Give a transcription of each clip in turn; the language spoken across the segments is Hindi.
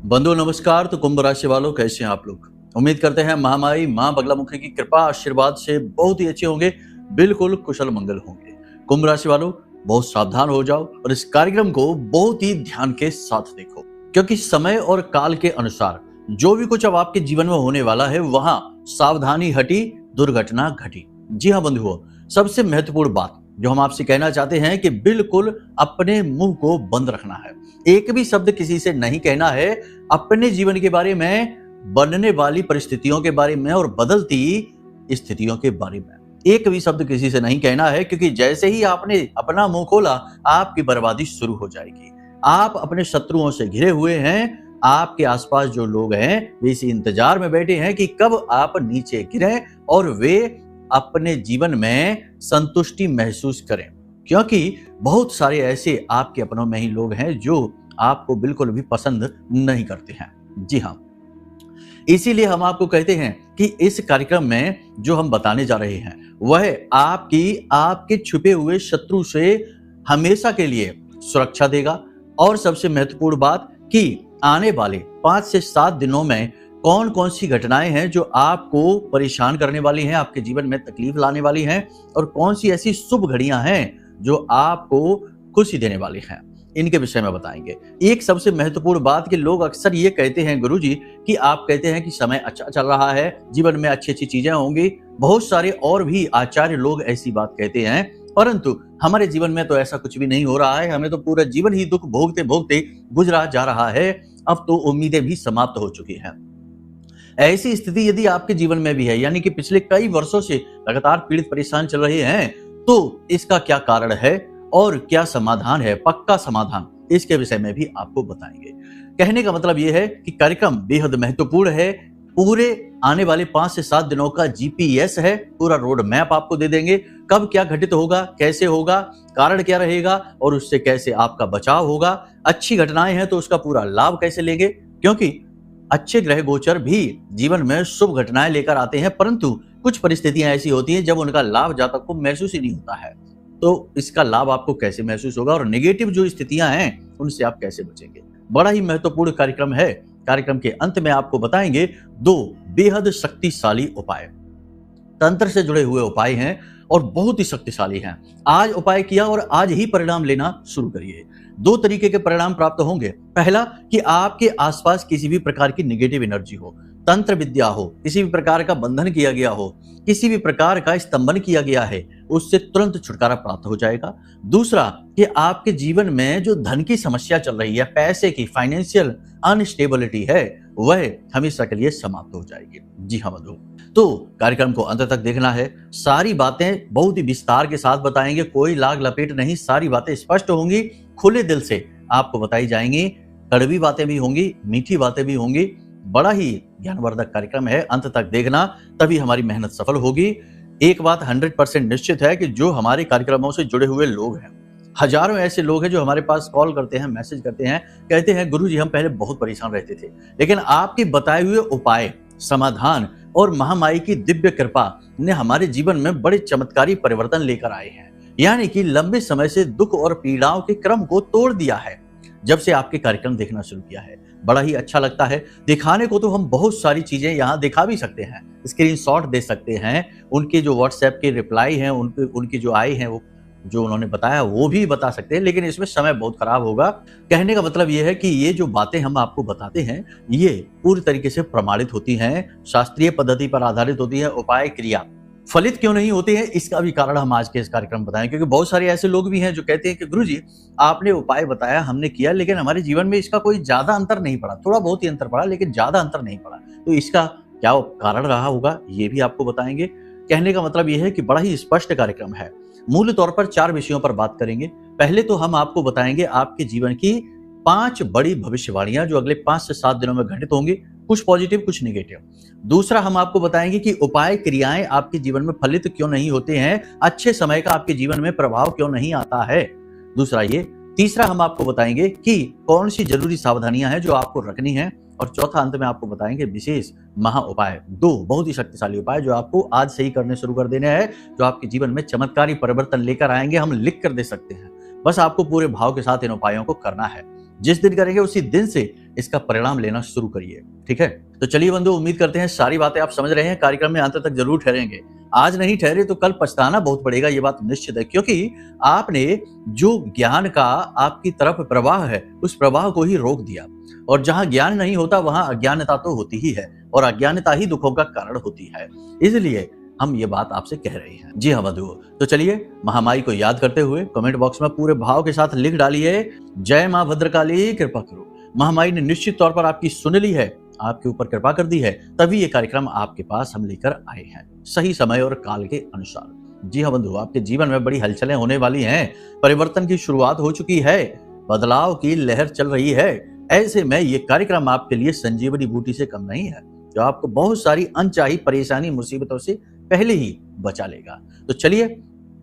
बंधु नमस्कार। तो कुंभ राशि वालों, कैसे हैं आप लोग? उम्मीद करते हैं महामाई मां बगलामुखी की कृपा आशीर्वाद से बहुत ही अच्छे होंगे, बिल्कुल कुशल मंगल होंगे। कुंभ राशि वालों, बहुत सावधान हो जाओ और इस कार्यक्रम को बहुत ही ध्यान के साथ देखो, क्योंकि समय और काल के अनुसार जो भी कुछ अब आपके जीवन में होने वाला है, वहां सावधानी हटी, दुर्घटना घटी। जी हाँ बंधुओं, सबसे महत्वपूर्ण बात जो हम आपसे कहना चाहते हैं कि बिल्कुल अपने मुंह को बंद रखना है। एक भी शब्द किसी से नहीं कहना है अपने जीवन के बारे में, बनने वाली परिस्थितियों के बारे में और बदलती स्थितियों के बारे में। एक भी शब्द किसी से नहीं कहना है, क्योंकि जैसे ही आपने अपना मुंह खोला, आपकी बर्बादी शुरू हो जाएगी। आप अपने शत्रुओं से घिरे हुए हैं। आपके आसपास जो लोग हैं वे इसी इंतजार में बैठे हैं कि कब आप नीचे गिरें और वे अपने जीवन में संतुष्टि महसूस करें, क्योंकि बहुत सारे ऐसे आपके अपनों में ही लोग हैं जो आपको बिल्कुल भी पसंद नहीं करते हैं। जी हाँ, इसीलिए हम आपको कहते हैं कि इस कार्यक्रम में जो हम बताने जा रहे हैं वह आपके छुपे हुए शत्रु से हमेशा के लिए सुरक्षा देगा। और सबसे महत्वपूर्ण बात कि आने वाले 5 से 7 दिनों में कौन कौन सी घटनाएं हैं जो आपको परेशान करने वाली हैं, आपके जीवन में तकलीफ लाने वाली हैं, और कौन सी ऐसी शुभ घड़ियां हैं जो आपको खुशी देने वाली हैं, इनके विषय में बताएंगे। एक सबसे महत्वपूर्ण बात कि लोग अक्सर ये कहते हैं गुरुजी कि आप कहते हैं कि समय अच्छा चल रहा है, जीवन में अच्छी अच्छी चीजें होंगी। बहुत सारे और भी आचार्य लोग ऐसी बात कहते हैं, परंतु हमारे जीवन में तो ऐसा कुछ भी नहीं हो रहा है। हमें तो पूरा जीवन ही दुख भोगते भोगते गुजरा जा रहा है। अब तो उम्मीदें भी समाप्त हो चुकी हैं। ऐसी स्थिति यदि आपके जीवन में भी है, यानी कि पिछले कई वर्षों से लगातार पीड़ित परेशान चल रहे हैं, तो इसका क्या कारण है और क्या समाधान है, पक्का समाधान, इसके विषय में भी आपको बताएंगे। कहने का मतलब यह है कि कार्यक्रम बेहद महत्वपूर्ण है। पूरे आने वाले 5 से 7 दिनों का जीपीएस है, पूरा रोड मैप आपको दे देंगे। कब क्या घटित होगा, कैसे होगा, कारण क्या रहेगा और उससे कैसे आपका बचाव होगा। अच्छी घटनाएं हैं तो उसका पूरा लाभ कैसे लेंगे, क्योंकि अच्छे ग्रह गोचर भी जीवन में शुभ घटनाएं लेकर आते हैं, परंतु कुछ परिस्थितियां ऐसी होती हैं जब उनका लाभ जातक को महसूस ही नहीं होता है। तो इसका लाभ आपको कैसे महसूस होगा और नेगेटिव जो स्थितियां हैं उनसे आप कैसे बचेंगे। बड़ा ही महत्वपूर्ण कार्यक्रम है। कार्यक्रम के अंत में आपको बताएंगे 2 बेहद शक्तिशाली उपाय, तंत्र से जुड़े हुए उपाय हैं और बहुत ही शक्तिशाली हैं। आज उपाय किया और आज ही परिणाम लेना शुरू करिए। 2 तरीके के परिणाम प्राप्त होंगे। पहला कि आपके आसपास किसी भी प्रकार की नेगेटिव एनर्जी हो, तंत्र विद्या हो, किसी भी प्रकार का बंधन किया गया हो, किसी भी प्रकार का स्तंभन किया गया है, उससे तुरंत छुटकारा प्राप्त हो जाएगा। दूसरा कि आपके जीवन में जो धन की समस्या चल रही है, पैसे की फाइनेंशियल अनस्टेबिलिटी है, वह हमेशा के लिए समाप्त हो जाएगी। जी हाँ बंधु, तो कार्यक्रम को अंत तक देखना है। सारी बातें बहुत ही विस्तार के साथ बताएंगे, कोई लाग लपेट नहीं। सारी बातें स्पष्ट होंगी, खुले दिल से आपको बताई जाएंगी। कड़वी बातें भी होंगी, मीठी बातें भी होंगी। बड़ा ही ज्ञानवर्धक कार्यक्रम है, अंत तक देखना, तभी हमारी मेहनत सफल होगी। एक बात 100% निश्चित है कि जो हमारे कार्यक्रमों से जुड़े हुए लोग हैं, हजारों ऐसे लोग हैं जो हमारे पास कॉल करते हैं, मैसेज करते हैं, कहते हैं गुरुजी हम पहले बहुत परेशान रहते थे, लेकिन आपके बताए हुए उपाय, समाधान और महामाई की दिव्य कृपा ने हमारे जीवन में बड़े चमत्कारी परिवर्तन लेकर आए हैं। यानी कि लंबे समय से दुख और पीड़ाओं के क्रम को तोड़ दिया है जब से आपके कार्यक्रम देखना शुरू किया है। बड़ा ही अच्छा लगता है। दिखाने को तो हम बहुत सारी चीजें यहाँ दिखा भी सकते हैं, स्क्रीनशॉट दे सकते हैं, उनके जो व्हाट्सएप के रिप्लाई हैं, उनकी जो आए हैं, वो जो उन्होंने बताया वो भी बता सकते हैं, लेकिन इसमें समय बहुत खराब होगा। कहने का मतलब ये है कि ये जो बातें हम आपको बताते हैं ये पूरी तरीके से प्रमाणित होती हैं, शास्त्रीय पद्धति पर आधारित होती है। उपाय क्रिया फलित क्यों नहीं होते हैं, इसका भी कारण हम आज के इस कार्यक्रम में बताएं, क्योंकि बहुत सारे ऐसे लोग भी हैं जो कहते हैं कि गुरुजी आपने उपाय बताया, हमने किया, लेकिन हमारे जीवन में इसका कोई ज्यादा अंतर नहीं पड़ा। थोड़ा बहुत ही अंतर पड़ा, लेकिन ज्यादा अंतर नहीं पड़ा। तो इसका क्या कारण रहा होगा, ये भी आपको बताएंगे। कहने का मतलब यह है कि बड़ा ही स्पष्ट कार्यक्रम है। मूल तौर पर 4 विषयों पर बात करेंगे। पहले तो हम आपको बताएंगे आपके जीवन की 5 बड़ी भविष्यवाणियां जो अगले 5 से 7 दिनों में घटित होंगी, कुछ पॉजिटिव कुछ नेगेटिव। दूसरा हम आपको बताएंगे कि उपाय क्रियाएं आपके जीवन में फलित क्यों नहीं होते हैं, अच्छे समय का आपके जीवन में प्रभाव क्यों नहीं आता है, दूसरा ये। तीसरा हम आपको बताएंगे कि कौन सी जरूरी सावधानियां हैं जो आपको रखनी है, और चौथा अंत में आपको बताएंगे विशेष महा उपाय, 2 बहुत ही शक्तिशाली उपाय जो आपको आज से ही करने शुरू कर देने हैं, जो आपके जीवन में चमत्कारी परिवर्तन लेकर आएंगे। हम लिख कर दे सकते हैं, बस आपको पूरे भाव के साथ इन उपायों को करना है। जिस दिन करेंगे उसी दिन से इसका परिणाम लेना शुरू करिए। ठीक है, तो चलिए बंधु, उम्मीद करते हैं सारी बातें आप समझ रहे हैं, कार्यक्रम में अंत तक जरूर ठहरेंगे। आज नहीं ठहरे तो कल पछताना बहुत पड़ेगा, ये बात निश्चित है, क्योंकि आपने जो ज्ञान का आपकी तरफ प्रवाह है उस प्रवाह को ही रोक दिया, और जहां ज्ञान नहीं होता वहां अज्ञानता तो होती ही है, और अज्ञानता ही दुखों का कारण होती है। इसलिए हम ये बात आपसे कह रहे हैं। जी हाँ बंधुओं, तो चलिए महामाई को याद करते हुए कमेंट बॉक्स में पूरे भाव के साथ लिख डालिए, जय मां भद्रकाली कृपा करो। महामाई ने निश्चित तौर पर आपकी सुन ली है, आपके ऊपर कृपा कर दी है, तभी ये कार्यक्रम आपके पास हम लेकर आए हैं, सही समय और काल के अनुसार। जी हाँ बंधु, आपके जीवन में बड़ी हलचलें होने वाली हैं, परिवर्तन की शुरुआत हो चुकी है, बदलाव की लहर चल रही है। ऐसे में ये कार्यक्रम आपके लिए संजीवनी बूटी से कम नहीं है, जो आपको बहुत सारी अनचाही परेशानी मुसीबतों से पहले ही बचा लेगा। तो चलिए,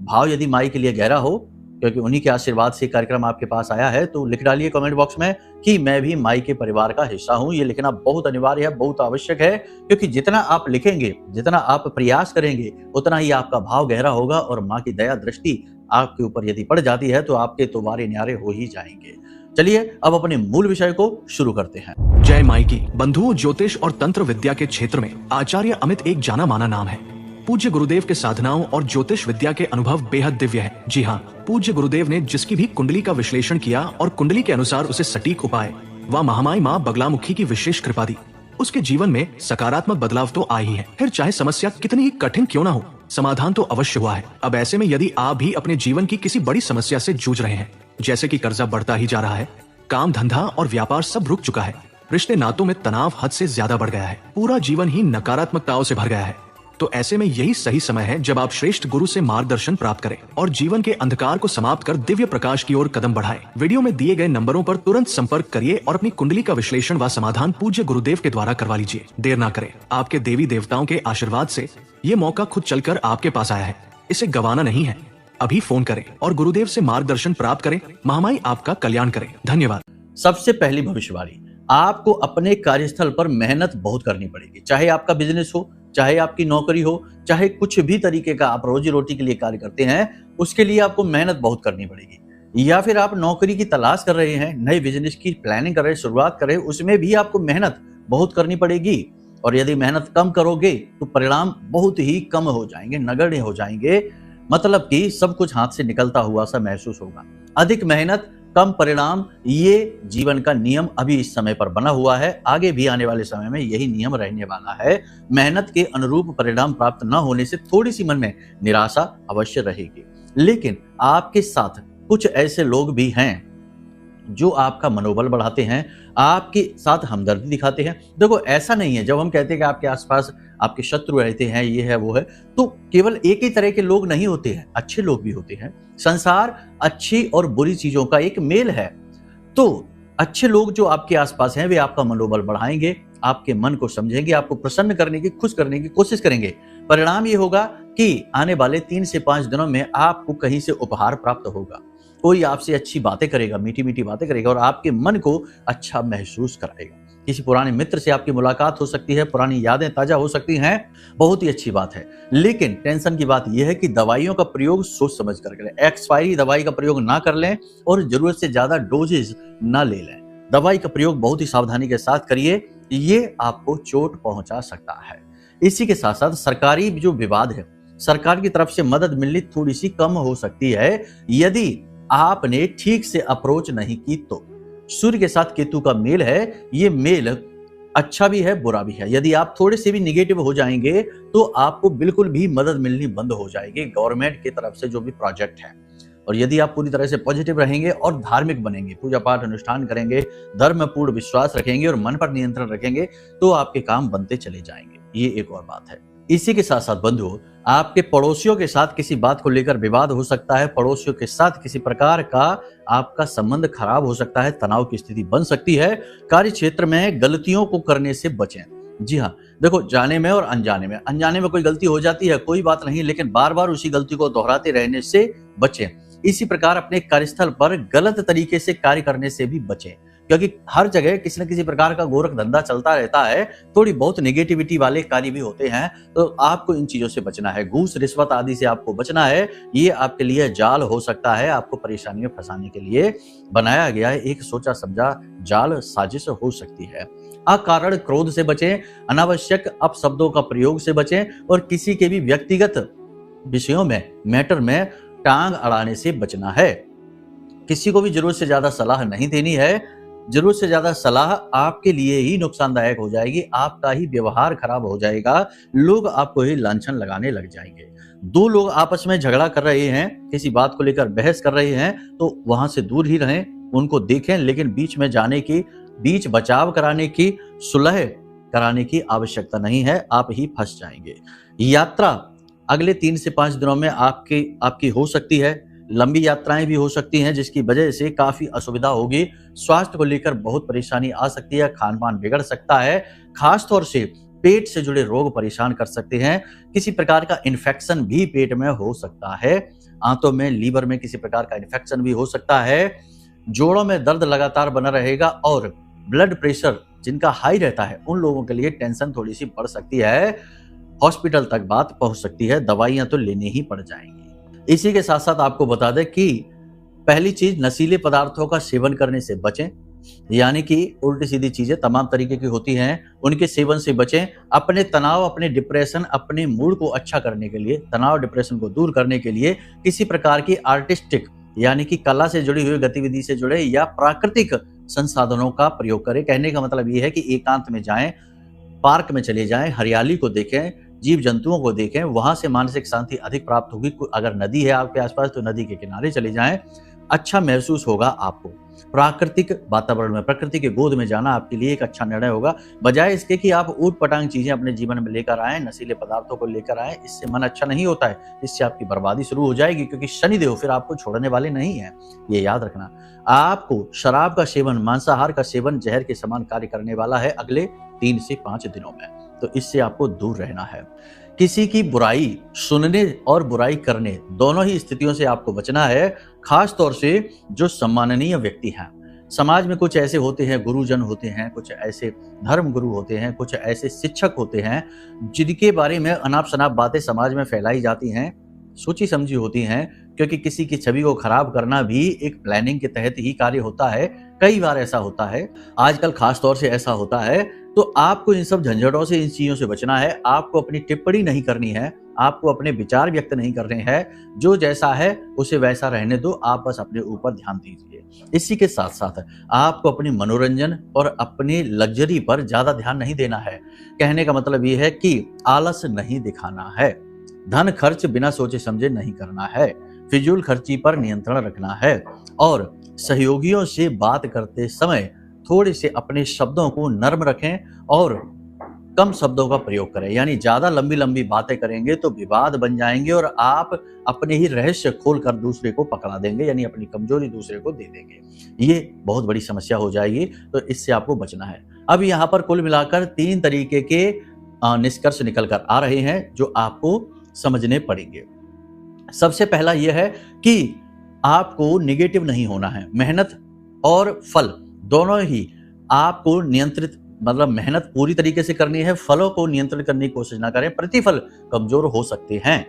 भाव यदि माई के लिए गहरा हो, क्योंकि उन्हीं के आशीर्वाद से कार्यक्रम आपके पास आया है, तो लिख डालिए कमेंट बॉक्स में कि मैं भी माई के परिवार का हिस्सा हूं। ये लिखना बहुत अनिवार्य है, बहुत आवश्यक है, क्योंकि जितना आप लिखेंगे, जितना आप प्रयास करेंगे, उतना ही आपका भाव गहरा होगा, और माँ की दया दृष्टि आपके ऊपर यदि पड़ जाती है तो आपके तो वारे न्यारे हो ही जाएंगे। चलिए अब अपने मूल विषय को शुरू करते हैं। जय माई की। बंधुओं, ज्योतिष और तंत्र विद्या के क्षेत्र में आचार्य अमित एक जाना माना नाम है। पूज्य गुरुदेव के साधनाओं और ज्योतिष विद्या के अनुभव बेहद दिव्य है। जी हाँ, पूज्य गुरुदेव ने जिसकी भी कुंडली का विश्लेषण किया और कुंडली के अनुसार उसे सटीक उपाय व महामाई माँ बगलामुखी की विशेष कृपा दी, उसके जीवन में सकारात्मक बदलाव तो आए ही है। फिर चाहे समस्या कितनी ही कठिन क्यों ना हो, समाधान तो अवश्य हुआ है। अब ऐसे में यदि आप भी अपने जीवन की किसी बड़ी समस्या से जूझ रहे हैं, जैसे कि कर्जा बढ़ता ही जा रहा है, काम धंधा और व्यापार सब रुक चुका है, रिश्ते नातों में तनाव हद से ज्यादा बढ़ गया है, पूरा जीवन ही नकारात्मकताओं से भर गया है, तो ऐसे में यही सही समय है जब आप श्रेष्ठ गुरु से मार्गदर्शन प्राप्त करें और जीवन के अंधकार को समाप्त कर दिव्य प्रकाश की ओर कदम बढ़ाएं। वीडियो में दिए गए नंबरों पर तुरंत संपर्क करिए और अपनी कुंडली का विश्लेषण व समाधान पूज्य गुरुदेव के द्वारा करवा लीजिए। देर ना करें, आपके देवी देवताओं के आशीर्वाद से ये मौका खुद चलकर आपके पास आया है, इसे गंवाना नहीं है। अभी फोन करें और गुरुदेव से मार्गदर्शन प्राप्त करें। महामाई आपका कल्याण करें। धन्यवाद। सबसे पहली भविष्यवाणी, आपको अपने कार्यस्थल पर मेहनत बहुत करनी पड़ेगी, चाहे आपका बिजनेस हो, चाहे आपकी नौकरी हो, चाहे कुछ भी तरीके का आप रोजी रोटी के लिए कार्य करते हैं, उसके लिए आपको मेहनत बहुत करनी पड़ेगी। या फिर आप नौकरी की तलाश कर रहे हैं, नए बिजनेस की प्लानिंग कर रहे हैं, शुरुआत कर रहे हैं, उसमें भी आपको मेहनत बहुत करनी पड़ेगी। और यदि मेहनत कम करोगे तो परिणाम बहुत ही कम हो जाएंगे, नगण्य हो जाएंगे, मतलब कि सब कुछ हाथ से निकलता हुआ सा महसूस होगा। अधिक मेहनत कम परिणाम, ये जीवन का नियम अभी इस समय पर बना हुआ है, आगे भी आने वाले समय में यही नियम रहने वाला है। मेहनत के अनुरूप परिणाम प्राप्त न होने से थोड़ी सी मन में निराशा अवश्य रहेगी, लेकिन आपके साथ कुछ ऐसे लोग भी हैं जो आपका मनोबल बढ़ाते हैं, आपके साथ हमदर्दी दिखाते हैं। देखो, ऐसा नहीं है जब हम कहते हैं कि आपके आसपास आपके शत्रु रहते हैं, ये है वो है, तो केवल एक ही तरह के लोग नहीं होते हैं, अच्छे लोग भी होते हैं। संसार अच्छी और बुरी चीजों का एक मेल है। तो अच्छे लोग जो आपके आसपास हैं वे आपका मनोबल बढ़ाएंगे, आपके मन को समझेंगे, आपको प्रसन्न करने की, खुश करने की कोशिश करेंगे। परिणाम ये होगा कि आने वाले 3 से 5 दिनों में आपको कहीं से उपहार प्राप्त होगा, कोई आपसे अच्छी बातें करेगा, मीठी मीठी बातें करेगा और आपके मन को अच्छा महसूस कराएगा। किसी पुराने मित्र से आपकी मुलाकात हो सकती है, पुरानी यादें ताजा हो सकती हैं, बहुत ही अच्छी बात है। लेकिन टेंशन की बात यह है कि दवाइयों का प्रयोग सोच समझ कर करें। एक्सपायरी दवाई का प्रयोग ना कर लें और जरूरत से ज्यादा डोजेज ना ले लें। दवाई का प्रयोग बहुत ही सावधानी के साथ करिए, ये आपको चोट पहुंचा सकता है। इसी के साथ साथ सरकारी जो विवाद है, सरकार की तरफ से मदद मिलनी थोड़ी सी कम हो सकती है यदि आपने ठीक से अप्रोच नहीं की तो। सूर्य के साथ केतु का मेल है, ये मेल अच्छा भी है बुरा भी है। यदि आप थोड़े से भी निगेटिव हो जाएंगे तो आपको बिल्कुल भी मदद मिलनी बंद हो जाएगी गवर्नमेंट की तरफ से जो भी प्रोजेक्ट है। और यदि आप पूरी तरह से पॉजिटिव रहेंगे और धार्मिक बनेंगे, पूजा पाठ अनुष्ठान करेंगे, धर्म पूर्ण विश्वास रखेंगे और मन पर नियंत्रण रखेंगे, तो आपके काम बनते चले जाएंगे। ये एक और बात है। इसी के साथ साथ बंधुओं, आपके पड़ोसियों के साथ किसी बात को लेकर विवाद हो सकता है, पड़ोसियों के साथ किसी प्रकार का आपका संबंध खराब हो सकता है, तनाव की स्थिति बन सकती है। कार्य क्षेत्र में गलतियों को करने से बचें। जी हाँ, देखो, जाने में और अनजाने में कोई गलती हो जाती है, कोई बात नहीं, लेकिन बार बार उसी गलती को दोहराते रहने से बचें। इसी प्रकार अपने कार्यस्थल पर गलत तरीके से कार्य करने से भी बचें, क्योंकि हर जगह किसी न किसी प्रकार का गोरख धंधा चलता रहता है, थोड़ी बहुत नेगेटिविटी वाले कार्य भी होते हैं, तो आपको इन चीजों से बचना है। घूस रिश्वत आदि से आपको बचना है। ये आपके लिए जाल हो सकता है, आपको परेशानी में फंसाने के लिए बनाया गया है, एक सोचा समझा जाल साजिश हो सकती है। अकारण क्रोध से बचें, अनावश्यक अपशब्दों का प्रयोग से बचें और किसी के भी व्यक्तिगत विषयों में, मैटर में टांग अड़ाने से बचना है। किसी को भी जरूरत से ज्यादा सलाह नहीं देनी है। जरूरत से ज्यादा सलाह आपके लिए ही नुकसानदायक हो जाएगी, आपका ही व्यवहार खराब हो जाएगा, लोग आपको ही लांछन लगाने लग जाएंगे। दो लोग आपस में झगड़ा कर रहे हैं, किसी बात को लेकर बहस कर रहे हैं, तो वहां से दूर ही रहें, उनको देखें, लेकिन बीच में जाने की, बीच बचाव कराने की, सुलह कराने की आवश्यकता नहीं है, आप ही फंस जाएंगे। यात्रा अगले 3 से 5 दिनों में आपकी हो सकती है। लंबी यात्राएं भी हो सकती हैं, जिसकी वजह से काफी असुविधा होगी। स्वास्थ्य को लेकर बहुत परेशानी आ सकती है, खान पान बिगड़ सकता है, खासतौर से पेट से जुड़े रोग परेशान कर सकते हैं। किसी प्रकार का इन्फेक्शन भी पेट में हो सकता है, आंतों में, लीवर में किसी प्रकार का इन्फेक्शन भी हो सकता है। जोड़ों में दर्द लगातार बना रहेगा और ब्लड प्रेशर जिनका हाई रहता है, उन लोगों के लिए टेंशन थोड़ी सी बढ़ सकती है, हॉस्पिटल तक बात पहुंच सकती है, दवाइयां तो लेनी ही पड़ जाएंगी। इसी के साथ साथ आपको बता दें कि पहली चीज, नशीले पदार्थों का सेवन करने से बचें, यानी कि उल्टी सीधी चीजें तमाम तरीके की होती हैं, उनके सेवन से बचें। अपने तनाव, अपने डिप्रेशन, अपने मूड को अच्छा करने के लिए, तनाव डिप्रेशन को दूर करने के लिए किसी प्रकार की आर्टिस्टिक यानी कि कला से जुड़ी हुई गतिविधि से जुड़े या प्राकृतिक संसाधनों का प्रयोग करें। कहने का मतलब ये है कि एकांत में जाएं, पार्क में चले जाएं, हरियाली को देखें, जीव जंतुओं को देखें, वहां से मानसिक शांति अधिक प्राप्त होगी। अगर नदी है आपके आसपास तो नदी के किनारे चले जाएं, अच्छा महसूस होगा आपको। प्राकृतिक वातावरण में, प्रकृति के गोद में जाना आपके लिए एक अच्छा निर्णय होगा, बजाय इसके कि आप ऊट पटांग चीजें अपने जीवन में लेकर आए, नशीले पदार्थों को लेकर आए। इससे मन अच्छा नहीं होता है, इससे आपकी बर्बादी शुरू हो जाएगी, क्योंकि शनिदेव फिर आपको छोड़ने वाले नहीं है, ये याद रखना। आपको शराब का सेवन, मांसाहार का सेवन जहर के समान कार्य करने वाला है अगले 3 से 5 दिनों में, तो इससे आपको दूर रहना है। किसी की बुराई सुनने और बुराई करने, दोनों ही स्थितियों से आपको बचना है, खास तौर से जो सम्माननीय व्यक्ति हैं। समाज में कुछ ऐसे होते हैं, गुरुजन होते हैं, कुछ ऐसे धर्म गुरु होते हैं, कुछ ऐसे शिक्षक होते हैं जिनके बारे में अनाप शनाप बातें समाज में फैलाई जाती हैं, सोची समझी होती हैं, क्योंकि किसी की छवि को खराब करना भी एक प्लानिंग के तहत ही कार्य होता है। कई बार ऐसा होता है, आजकल खास तौर से ऐसा होता है। तो आपको इन सब झंझटों से, इन चीजों से बचना है। आपको अपनी टिप्पणी नहीं करनी है, आपको अपने विचार व्यक्त नहीं करने हैं। जो जैसा है उसे वैसा रहने दो, आप बस अपने ऊपर ध्यान दीजिए। इसी के साथ साथ आपको अपने मनोरंजन और अपने लग्जरी पर ज्यादा ध्यान नहीं देना है। कहने का मतलब ये है कि आलस नहीं दिखाना है, धन खर्च बिना सोचे समझे नहीं करना है, फिजूल खर्ची पर नियंत्रण रखना है और सहयोगियों से बात करते समय थोड़े से अपने शब्दों को नर्म रखें और कम शब्दों का प्रयोग करें। यानी ज्यादा लंबी लंबी बातें करेंगे तो विवाद बन जाएंगे और आप अपने ही रहस्य खोलकर दूसरे को पकड़ा देंगे, यानी अपनी कमजोरी दूसरे को दे देंगे। ये बहुत बड़ी समस्या हो जाएगी, तो इससे आपको बचना है। अब यहाँ पर कुल मिलाकर 3 तरीके के निष्कर्ष निकल कर आ रहे हैं जो आपको समझने पड़ेंगे। सबसे पहला यह है कि आपको निगेटिव नहीं होना है। मेहनत और फल दोनों ही आपको नियंत्रित, मतलब मेहनत पूरी तरीके से करनी है, फलों को नियंत्रित करने की कोशिश ना करें, प्रतिफल कमजोर हो सकते हैं।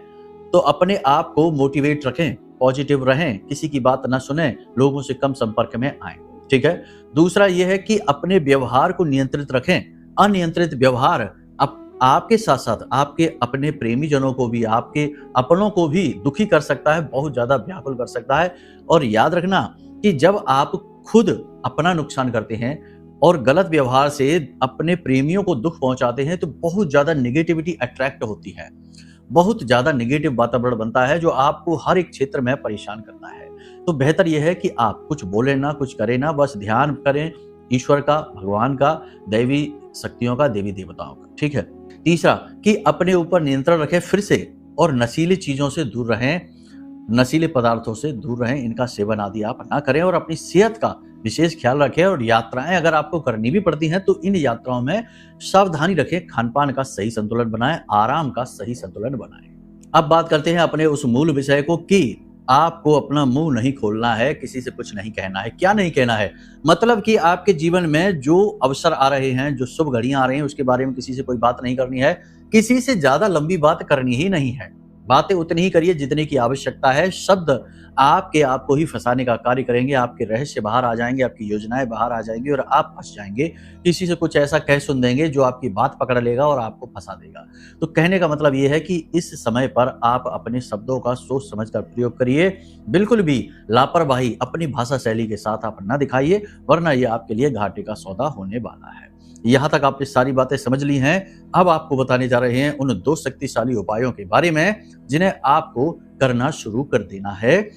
तो अपने आप को मोटिवेट रखें, पॉजिटिव रहें, किसी की बात ना सुने, लोगों से कम संपर्क में आए, ठीक है। दूसरा यह है कि अपने व्यवहार को नियंत्रित रखें। अनियंत्रित व्यवहार आपके साथ साथ आपके अपने प्रेमी जनों को भी, आपके अपनों को भी दुखी कर सकता है, बहुत ज्यादा व्याकुल कर सकता है। और याद रखना कि जब आप खुद अपना नुकसान करते हैं और गलत व्यवहार से अपने प्रेमियों को दुख पहुंचाते हैं, तो बहुत ज्यादा नेगेटिविटी अट्रैक्ट होती है, बहुत ज्यादा नेगेटिव वातावरण बनता है जो आपको हर एक क्षेत्र में परेशान करता है। तो बेहतर यह है कि आप कुछ बोले ना, कुछ करें ना, बस ध्यान करें ईश्वर का, भगवान का, दैवी शक्तियों का, देवी देवताओं का, ठीक है। तीसरा कि अपने ऊपर नियंत्रण रखें फिर से, और नशीली चीजों से दूर रहें, नशीले पदार्थों से दूर रहें, इनका सेवन आदि आप ना करें और अपनी सेहत का विशेष ख्याल रखें। और यात्राएं अगर आपको करनी भी पड़ती हैं तो इन यात्राओं में सावधानी रखें, खानपान का सही संतुलन बनाएं, आराम का सही संतुलन बनाएं। अब बात करते हैं अपने उस मूल विषय को कि आपको अपना मुंह नहीं खोलना है, किसी से कुछ नहीं कहना है। क्या नहीं कहना है? मतलब कि आपके जीवन में जो अवसर आ रहे हैं, जो शुभ घड़ियां आ रही हैं, उसके बारे में किसी से कोई बात नहीं करनी है। किसी से ज्यादा लंबी बात करनी ही नहीं है। बातें उतनी ही करिए जितने की आवश्यकता है। शब्द आपके आप को ही फंसाने का कार्य करेंगे। आपके रहस्य बाहर आ जाएंगे, आपकी योजनाएं बाहर आ जाएंगी और आप फंस जाएंगे। किसी से कुछ ऐसा कह सुन देंगे जो आपकी बात पकड़ लेगा और आपको फंसा देगा। तो कहने का मतलब ये है कि इस समय पर आप अपने शब्दों का सोच समझकर प्रयोग करिए। बिल्कुल भी लापरवाही अपनी भाषा शैली के साथ आप न दिखाइए, वरना ये आपके लिए घाटे का सौदा होने वाला है। यहां तक आपने सारी बातें समझ ली हैं। अब आपको बताने जा रहे हैं उन 2 शक्तिशाली उपायों के बारे में जिन्हें आपको करना शुरू कर देना है।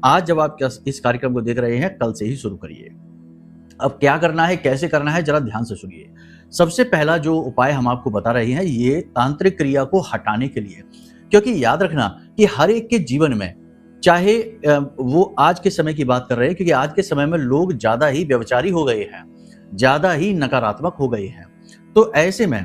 आज जब आप इस कार्यक्रम को देख रहे हैं, कल से ही शुरू करिए। अब क्या करना है, कैसे करना है, जरा ध्यान से सुनिए। सबसे पहला जो उपाय हम आपको बता रहे हैं, ये तांत्रिक क्रिया को हटाने के लिए, क्योंकि याद रखना कि हर एक के जीवन में, चाहे वो आज के समय की बात कर रहे हैं, क्योंकि आज के समय में लोग ज्यादा ही व्यभिचारी हो गए हैं, ज्यादा ही नकारात्मक हो गए हैं। तो ऐसे में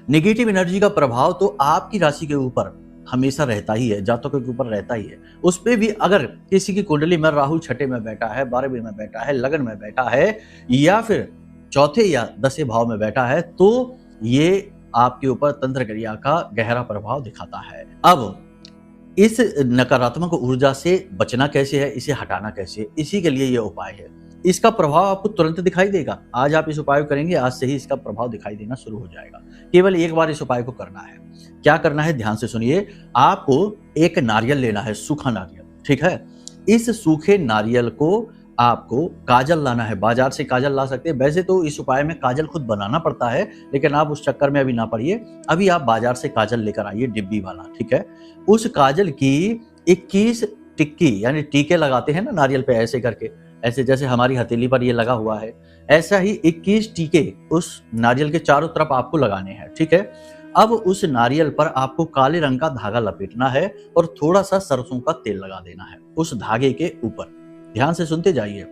नेगेटिव एनर्जी का प्रभाव तो आपकी राशि के ऊपर हमेशा रहता ही है, जातकों के ऊपर रहता ही है। उस पे भी अगर किसी की कुंडली में राहु छठे में बैठा है, 12वें में बैठा है, लगन में बैठा है, या फिर चौथे या 10वें भाव में बैठा है, तो ये आपके ऊपर तंत्र क्रिया का गहरा प्रभाव दिखाता है। अब इस नकारात्मक ऊर्जा से बचना कैसे है, इसे हटाना कैसे, इसी के लिए यह उपाय है। इसका प्रभाव आपको तुरंत दिखाई देगा। आज आप इस उपाय को करेंगे, आज से ही इसका प्रभाव दिखाई देना शुरू हो जाएगा। केवल एक बार इस उपाय को करना है। क्या करना है, ध्यान से सुनिए। आपको एक नारियल लेना है, सूखा नारियल, ठीक है। इस सूखे नारियल को आपको काजल लाना है। बाजार से काजल ला सकते हैं। वैसे तो इस उपाय में काजल खुद बनाना पड़ता है, लेकिन आप उस चक्कर में अभी ना पड़िए। अभी आप बाजार से काजल लेकर आइए, डिब्बी वाला, ठीक है। उस काजल की 21 टिक्की, यानी टीके लगाते हैं ना नारियल पे, ऐसे करके, ऐसे जैसे हमारी हथेली पर ये लगा हुआ है, ऐसा ही 21 टीके उस नारियल के चारों तरफ आपको लगाने हैं, ठीक है। अब उस नारियल पर आपको काले रंग का धागा लपेटना है और थोड़ा सा सरसों का तेल लगा देना है उस धागे के ऊपर। ध्यान से सुनते जाइए।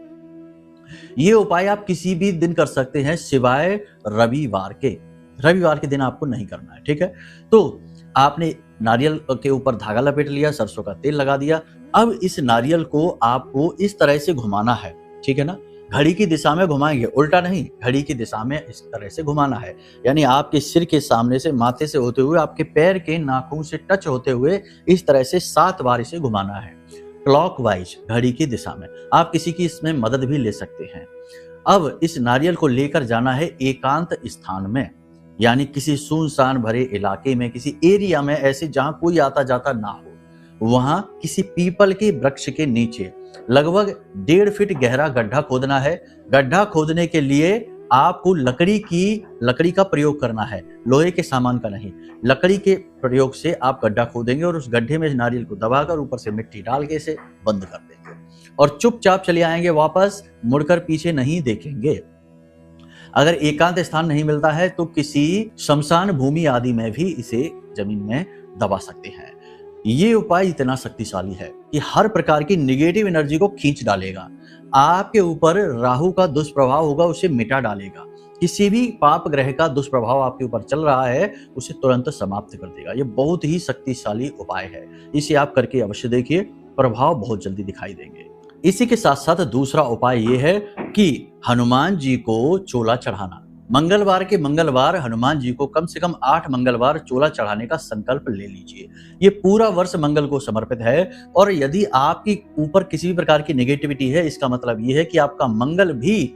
ये उपाय आप किसी भी दिन कर सकते हैं, सिवाय रविवार के। रविवार के दिन आपको नहीं करना है, ठीक है। तो आपने नारियल के ऊपर धागा लपेट लिया, सरसों का तेल लगा दिया। अब इस नारियल को आपको इस तरह से घुमाना है, ठीक है ना। घड़ी की दिशा में घुमाएंगे, उल्टा नहीं, घड़ी की दिशा में इस तरह से घुमाना है। यानी आपके सिर के सामने से, माथे से होते हुए, आपके पैर के नाखून से टच होते हुए इस तरह से 7 बार इसे घुमाना है, क्लॉकवाइज, घड़ी की दिशा में। आप किसी की इसमें मदद भी ले सकते हैं। अब इस नारियल को लेकर जाना है एकांत स्थान में, यानी किसी सुनसान भरे इलाके में, किसी एरिया में, ऐसे जहां कोई आता जाता ना हो, वहां किसी पीपल के वृक्ष के नीचे लगभग 1.5 फीट गहरा गड्ढा खोदना है। गड्ढा खोदने के लिए आपको लकड़ी का प्रयोग करना है, लोहे के सामान का नहीं। लकड़ी के प्रयोग से आप गड्ढा खोदेंगे और उस गड्ढे में नारियल को दबाकर ऊपर से मिट्टी डाल के इसे बंद कर देंगे और चुपचाप चले आएंगे वापस, मुड़कर पीछे नहीं देखेंगे। अगर एकांत स्थान नहीं मिलता है तो किसी शमशान भूमि आदि में भी इसे जमीन में दबा सकते हैं। ये उपाय इतना शक्तिशाली है कि हर प्रकार की निगेटिव एनर्जी को खींच डालेगा। आपके ऊपर राहु का दुष्प्रभाव होगा, उसे मिटा डालेगा। किसी भी पाप ग्रह का दुष्प्रभाव आपके ऊपर चल रहा है, उसे तुरंत समाप्त कर देगा। ये बहुत ही शक्तिशाली उपाय है। इसे आप करके अवश्य देखिए, प्रभाव बहुत जल्दी दिखाई देंगे। इसी के साथ साथ दूसरा उपाय ये है कि हनुमान जी को चोला चढ़ाना। मंगलवार के मंगलवार हनुमान जी को कम से कम 8 मंगलवार चोला चढ़ाने का संकल्प ले लीजिए। ये पूरा वर्ष मंगल को समर्पित है। और यदि आपके ऊपर किसी भी प्रकार की नेगेटिविटी है, इसका मतलब ये है कि आपका मंगल भी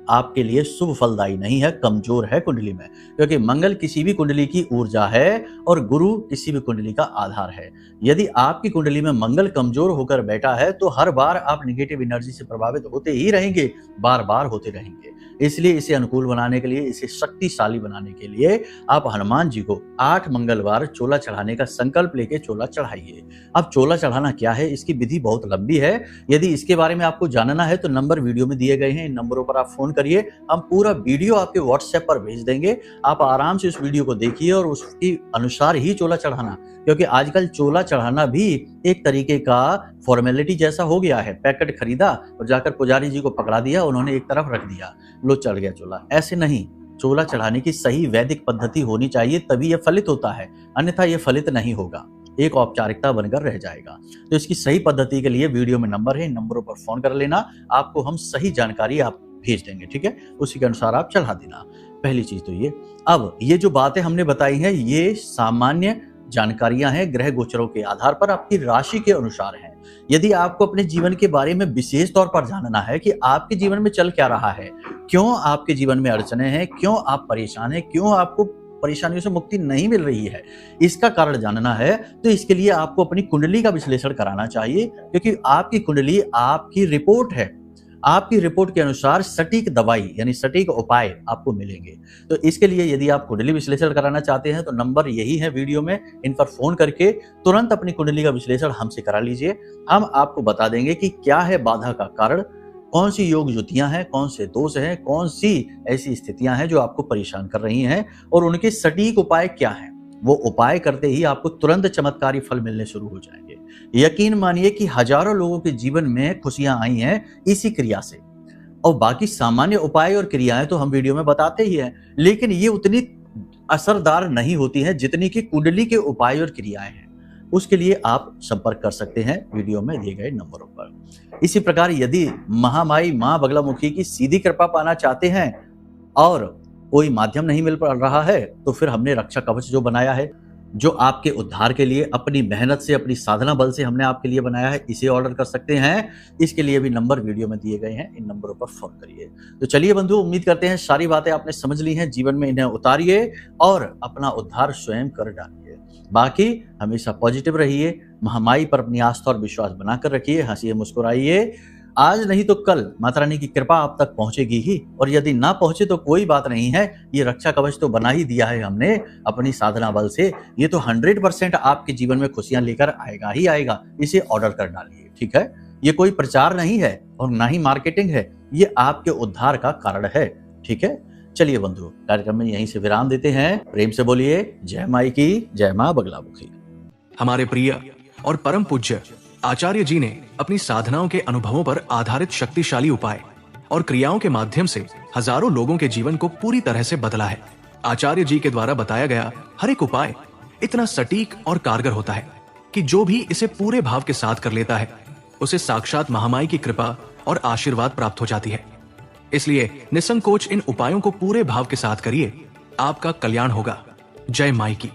आपके लिए शुभ फलदायी नहीं है, कमजोर है कुंडली में, क्योंकि मंगल किसी भी कुंडली की ऊर्जा है और गुरु किसी भी कुंडली का आधार है। यदि आपकी कुंडली में मंगल कमजोर होकर बैठा है तो हर बार आप नेगेटिव एनर्जी से प्रभावित होते ही रहेंगे, बार बार होते रहेंगे। इसलिए इसे अनुकूल बनाने के लिए, इसे शक्तिशाली बनाने के लिए आप हनुमान जी को 8 मंगलवार चोला चढ़ाने का संकल्प लेके चोला चढ़ाइए। अब चोला चढ़ाना क्या है, इसकी विधि बहुत लंबी है। यदि इसके बारे में आपको जानना है तो नंबर वीडियो में दिए गए हैं, इन नंबरों पर आप फोन करिए, हम पूरा वीडियो आपके व्हाट्सएप पर भेज देंगे। आप आराम से उस वीडियो को देखिए और उसके अनुसार ही चोला चढ़ाना, क्योंकि आजकल चोला चढ़ाना भी एक तरीके का फॉर्मेलिटी जैसा हो गया है। पैकेट खरीदा और जाकर पुजारी जी को पकड़ा दिया, उन्होंने एक तरफ रख दिया, लो चढ़ गया चोला। ऐसे नहीं, चोला चढ़ाने की सही वैदिक पद्धति होनी चाहिए, तभी यह फलित होता है, अन्यथा यह फलित नहीं होगा। एक औपचारिकता बनकर रह जाएगा। तो इसकी सही पद्धति के लिए वीडियो में नंबर है, इन नंबरों पर फोन कर लेना, आपको हम सही जानकारी आप भेज देंगे, ठीक है, उसी के अनुसार आप चला देना। पहली चीज तो ये। अब ये जो बातें हमने बताई हैं ये सामान्य जानकारियां हैं, ग्रह गोचरों के आधार पर आपकी राशि के अनुसार हैं। यदि आपको अपने जीवन के बारे में विशेष तौर पर जानना है कि आपके जीवन में चल क्या रहा है, क्यों आपके जीवन में अड़चने हैं, क्यों आप परेशान हैं, क्यों आपको परेशानियों से मुक्ति नहीं मिल रही है, इसका कारण जानना है, तो इसके लिए आपको अपनी कुंडली का विश्लेषण कराना चाहिए, क्योंकि आपकी कुंडली आपकी रिपोर्ट है। आपकी रिपोर्ट के अनुसार सटीक दवाई यानी सटीक उपाय आपको मिलेंगे। तो इसके लिए यदि आप कुंडली विश्लेषण कराना चाहते हैं तो नंबर यही है वीडियो में, इन पर फोन करके तुरंत अपनी कुंडली का विश्लेषण हमसे करा लीजिए। हम आपको बता देंगे कि क्या है बाधा का कारण, कौन सी योग युतियां हैं, कौन से दोष हैं, कौन सी ऐसी स्थितियां हैं जो आपको परेशान कर रही हैं और उनके सटीक उपाय क्या हैं। वो उपाय करते ही आपको तुरंत चमत्कारी फल मिलने शुरू हो जाएंगे। यकीन मानिए कि हजारों लोगों के जीवन में खुशियां आई हैं इसी क्रिया से। और बाकी सामान्य उपाय और क्रियाएं तो हम वीडियो में बताते ही हैं, लेकिन ये उतनी असरदार नहीं होती हैं जितनी कि कुंडली के उपाय और क्रियाएं हैं। उसके लिए आप संपर्क कर सकते हैं वीडियो में दिए गए नंबरों पर। इसी प्रकार यदि महामाई मां बगलामुखी की सीधी कृपा पाना चाहते हैं और कोई माध्यम नहीं मिल पा रहा है, तो फिर हमने रक्षा कवच जो बनाया है, जो आपके उद्धार के लिए अपनी मेहनत से, अपनी साधना बल से हमने आपके लिए बनाया है, इसे ऑर्डर कर सकते हैं। इसके लिए भी नंबर वीडियो में दिए गए हैं, इन नंबरों पर फोन करिए। तो चलिए बंधु, उम्मीद करते हैं सारी बातें आपने समझ ली हैं, जीवन में इन्हें उतारिए और अपना उद्धार स्वयं कर डालिए। बाकी हमेशा पॉजिटिव रहिए, महामाई पर अपनी आस्था और विश्वास बनाकर रखिए, हंसिए मुस्कुराइए। आज नहीं तो कल माता रानी की कृपा आप तक पहुंचेगी ही, और यदि ना पहुंचे तो कोई बात नहीं है, ये रक्षा कवच तो बना ही दिया है हमने अपनी साधना बल से। ये तो 100% आपके जीवन में खुशियां लेकर आएगा ही आएगा। इसे ऑर्डर कर डालिए, ठीक है। ये कोई प्रचार नहीं है और ना ही मार्केटिंग है, ये आपके उद्धार का कारण है, ठीक है। चलिए बंधु, कार्यक्रम में यहीं से विराम देते हैं। प्रेम से बोलिए जय माई की, जय मां बगलामुखी। हमारे प्रिय और परम पूज्य आचार्य जी ने अपनी साधनाओं के अनुभवों पर आधारित शक्तिशाली उपाय और क्रियाओं के माध्यम से हजारों लोगों के जीवन को पूरी तरह से बदला है। आचार्य जी के द्वारा बताया गया हर एक उपाय इतना सटीक और कारगर होता है कि जो भी इसे पूरे भाव के साथ कर लेता है, उसे साक्षात महामाई की कृपा और आशीर्वाद प्राप्त हो जाती है। इसलिए निसंकोच इन उपायों को पूरे भाव के साथ करिए, आपका कल्याण होगा। जय माई की।